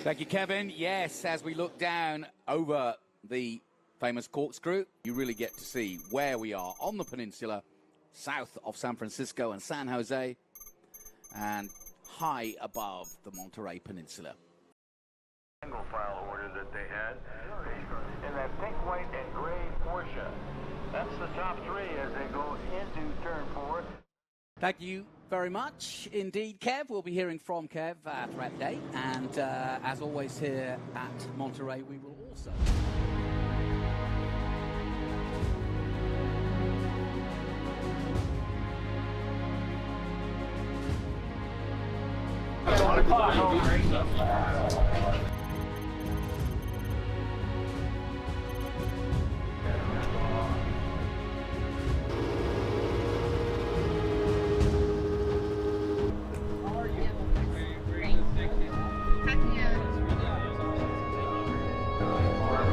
Thank you, Kevin. Yes, as we look down over the famous corkscrew, you really get to see where we are on the peninsula, south of San Francisco and San Jose, and high above the Monterey Peninsula. Single file order that they had in that pink, white, and gray Porsche. That's the top three as they go into turn 4. Thank you very much indeed, Kev. We'll be hearing from Kev throughout the day. And as always here at Monterey, we will also...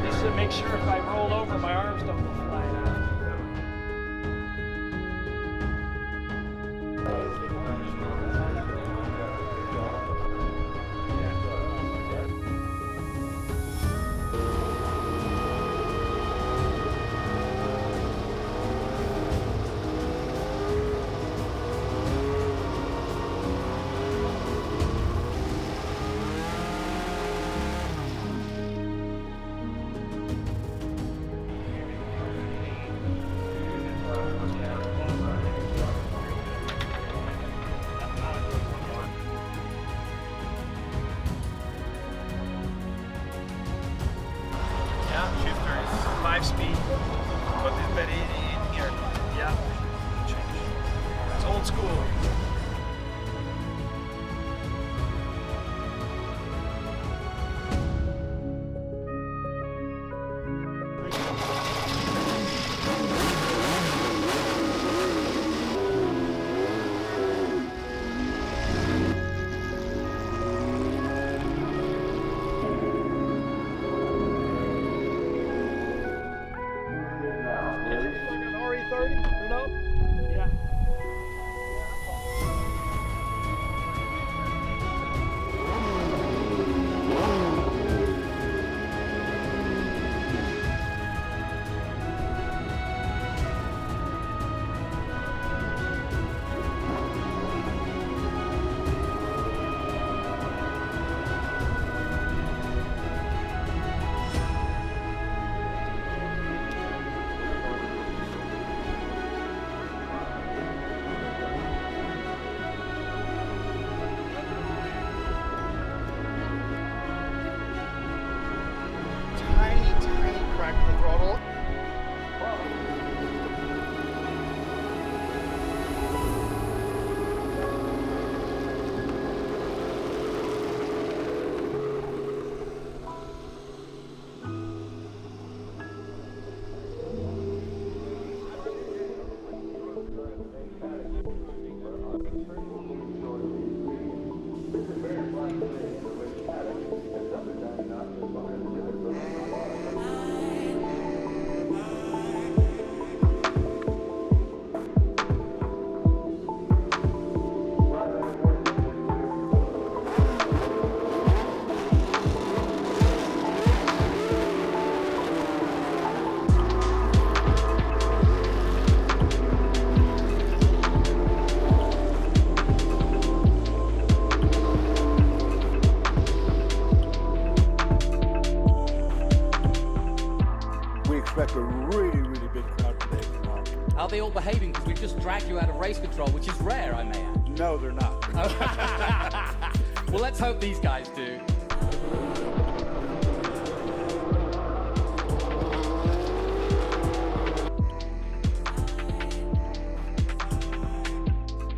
Just to make sure if I roll over, my arms don't go flying out. Shifter is 5-speed, but it's very in here. Yeah, it's old school. RE30 or no? Yeah. Tiny crack in the throttle. Expect a really, really big crowd today. Are they all behaving? Because we've just dragged you out of race control, which is rare, I may add. No, they're not. Well, let's hope these guys do.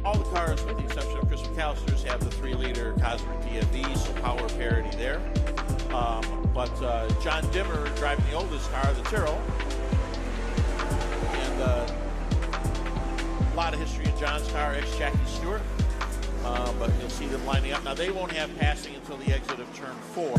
All the cars, with the exception of Chris McAllister's, have the 3-liter Cosworth DFV, so power parity there. But John Dimmer driving the oldest car, the Tyrrell, and a lot of history in John's car, ex-Jackie Stewart. But you'll see them lining up. Now, they won't have passing until the exit of turn 4.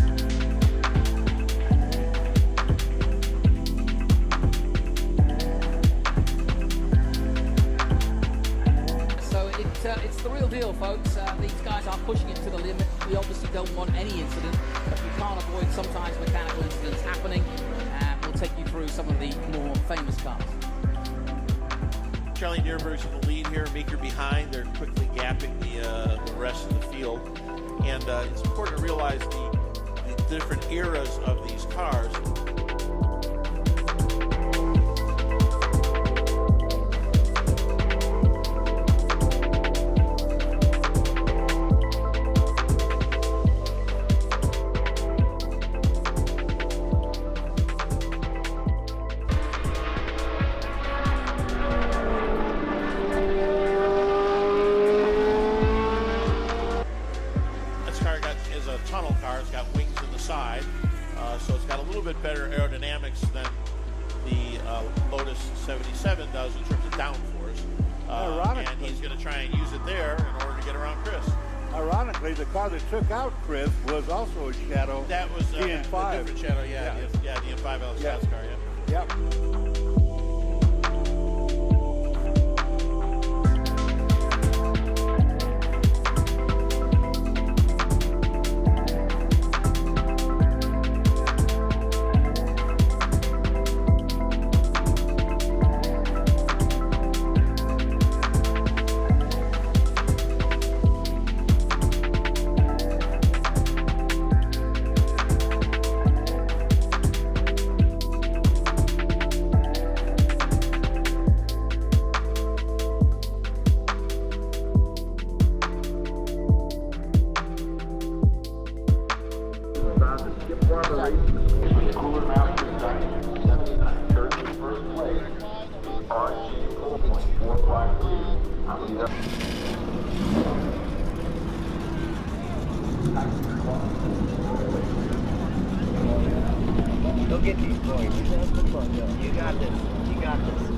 So it it's the real deal, folks. These guys are pushing it to the limit. We obviously don't want any incident, but you can't avoid sometimes mechanical incidents happening. We'll take you through some of the more famous cars. Charlie Nierberg's in the lead here, Meeker behind. They're quickly gapping the rest of the field. And it's important to realize the different eras of these cars. Tunnel car. It's got wings in the side, so it's got a little bit better aerodynamics than the Lotus 77 does in terms of downforce. And he's going to try and use it there in order to get around Chris. Ironically, the car that took out Chris was also a Shadow. That was the N5. A different Shadow, yeah, the N5 LS car, yeah. Yep. Go get these boys. You got this. You got this.